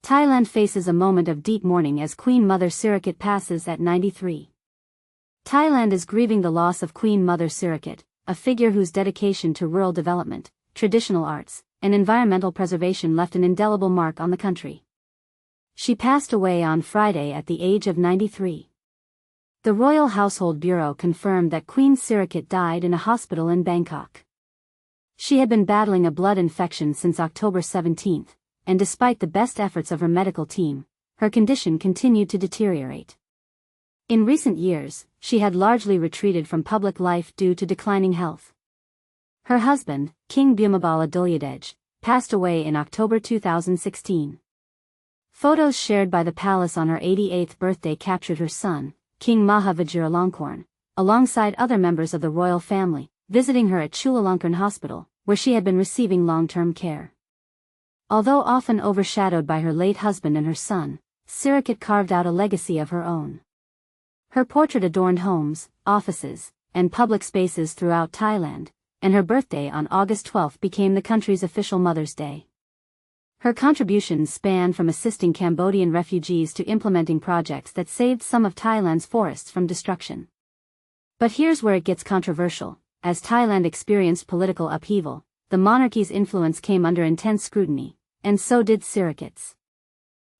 Thailand faces a moment of deep mourning as Queen Mother Sirikit passes at 93. Thailand is grieving the loss of Queen Mother Sirikit, a figure whose dedication to rural development, traditional arts, and environmental preservation left an indelible mark on the country. She passed away on Friday at the age of 93. The Royal Household Bureau confirmed that Queen Sirikit died in a hospital in Bangkok. She had been battling a blood infection since October 17, and despite the best efforts of her medical team, her condition continued to deteriorate. In recent years, she had largely retreated from public life due to declining health. Her husband, King Bhumibol, passed away in October 2016. Photos shared by the palace on her 88th birthday captured her son, King Maha Vajiralongkorn, alongside other members of the royal family, visiting her at Chulalongkorn Hospital, where she had been receiving long-term care. Although often overshadowed by her late husband and her son, Sirikit carved out a legacy of her own. Her portrait adorned homes, offices, and public spaces throughout Thailand, and her birthday on August 12 became the country's official Mother's Day. Her contributions spanned from assisting Cambodian refugees to implementing projects that saved some of Thailand's forests from destruction. But here's where it gets controversial. As Thailand experienced political upheaval, the monarchy's influence came under intense scrutiny, and so did Sirikit's.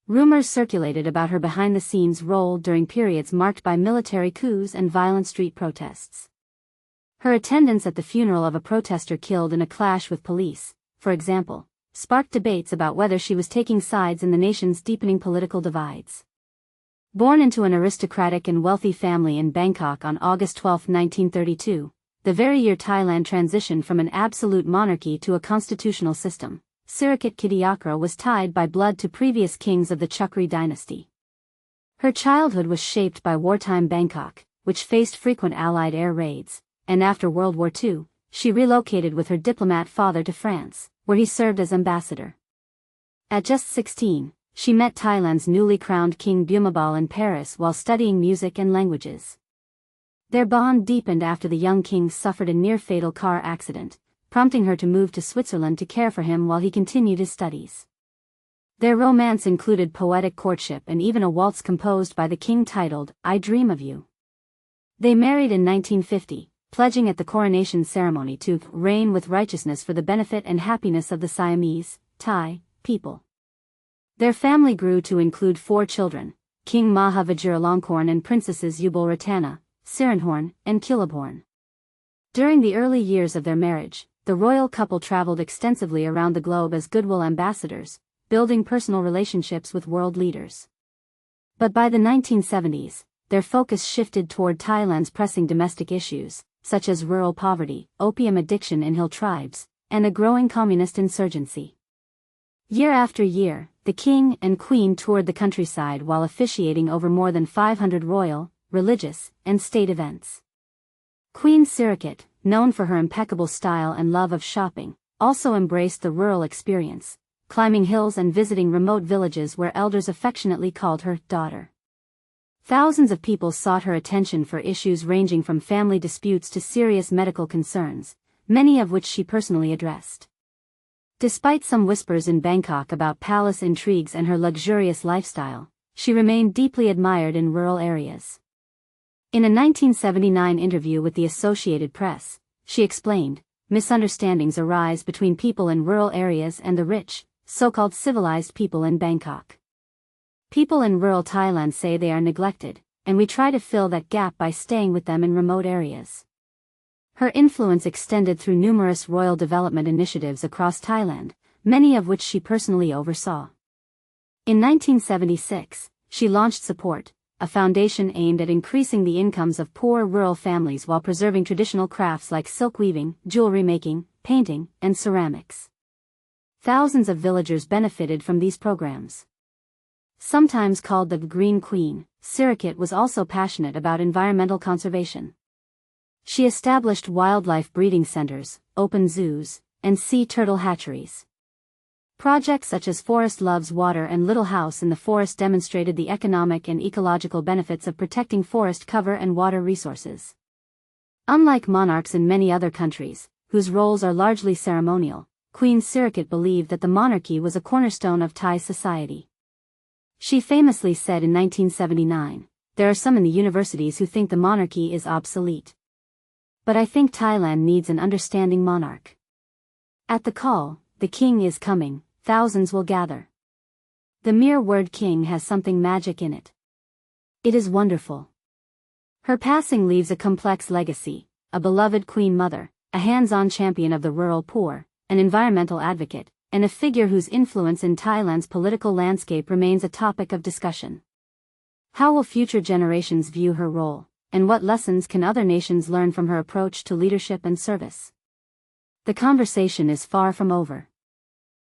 Rumors circulated about her behind-the-scenes role during periods marked by military coups and violent street protests. Her attendance at the funeral of a protester killed in a clash with police, for example, sparked debates about whether she was taking sides in the nation's deepening political divides. Born into an aristocratic and wealthy family in Bangkok on August 12, 1932, the very year Thailand transitioned from an absolute monarchy to a constitutional system, Sirikit Kitiakra was tied by blood to previous kings of the Chukri dynasty. Her childhood was shaped by wartime Bangkok, which faced frequent Allied air raids, and after World War II, she relocated with her diplomat father to France, where he served as ambassador. At just 16, she met Thailand's newly crowned King Bhumibol in Paris while studying music and languages. Their bond deepened after the young king suffered a near-fatal car accident, prompting her to move to Switzerland to care for him while he continued his studies. Their romance included poetic courtship and even a waltz composed by the king titled, "I Dream of You." They married in 1950, pledging at the coronation ceremony to reign with righteousness for the benefit and happiness of the Siamese, Thai, people. Their family grew to include 4 children, King Maha Vajiralongkorn and Princesses Yubul Ratana, Sirindhorn, and Kilabhorn. During the early years of their marriage, the royal couple traveled extensively around the globe as goodwill ambassadors, building personal relationships with world leaders. But by the 1970s, their focus shifted toward Thailand's pressing domestic issues, such as rural poverty, opium addiction in hill tribes, and a growing communist insurgency. Year after year, the king and queen toured the countryside while officiating over more than 500 royal, religious, and state events. Queen Sirikit, known for her impeccable style and love of shopping, also embraced the rural experience, climbing hills and visiting remote villages where elders affectionately called her daughter. Thousands of people sought her attention for issues ranging from family disputes to serious medical concerns, many of which she personally addressed. Despite some whispers in Bangkok about palace intrigues and her luxurious lifestyle, she remained deeply admired in rural areas. In a 1979 interview with the Associated Press, she explained, "Misunderstandings arise between people in rural areas and the rich, so-called civilized people in Bangkok. People in rural Thailand say they are neglected, and we try to fill that gap by staying with them in remote areas." Her influence extended through numerous royal development initiatives across Thailand, many of which she personally oversaw. In 1976, she launched Support, a foundation aimed at increasing the incomes of poor rural families while preserving traditional crafts like silk weaving, jewelry making, painting, and ceramics. Thousands of villagers benefited from these programs. Sometimes called the Green Queen, Sirikit was also passionate about environmental conservation. She established wildlife breeding centers, open zoos, and sea turtle hatcheries. Projects such as Forest Loves Water and Little House in the Forest demonstrated the economic and ecological benefits of protecting forest cover and water resources. Unlike monarchs in many other countries, whose roles are largely ceremonial, Queen Sirikit believed that the monarchy was a cornerstone of Thai society. She famously said in 1979, "There are some in the universities who think the monarchy is obsolete. But I think Thailand needs an understanding monarch. At the call, 'The king is coming,' thousands will gather." The mere word king has something magic in it. It is wonderful. Her passing leaves a complex legacy: a beloved Queen Mother, a hands-on champion of the rural poor, an environmental advocate, and a figure whose influence in Thailand's political landscape remains a topic of discussion. How will future generations view her role, and what lessons can other nations learn from her approach to leadership and service? The conversation is far from over.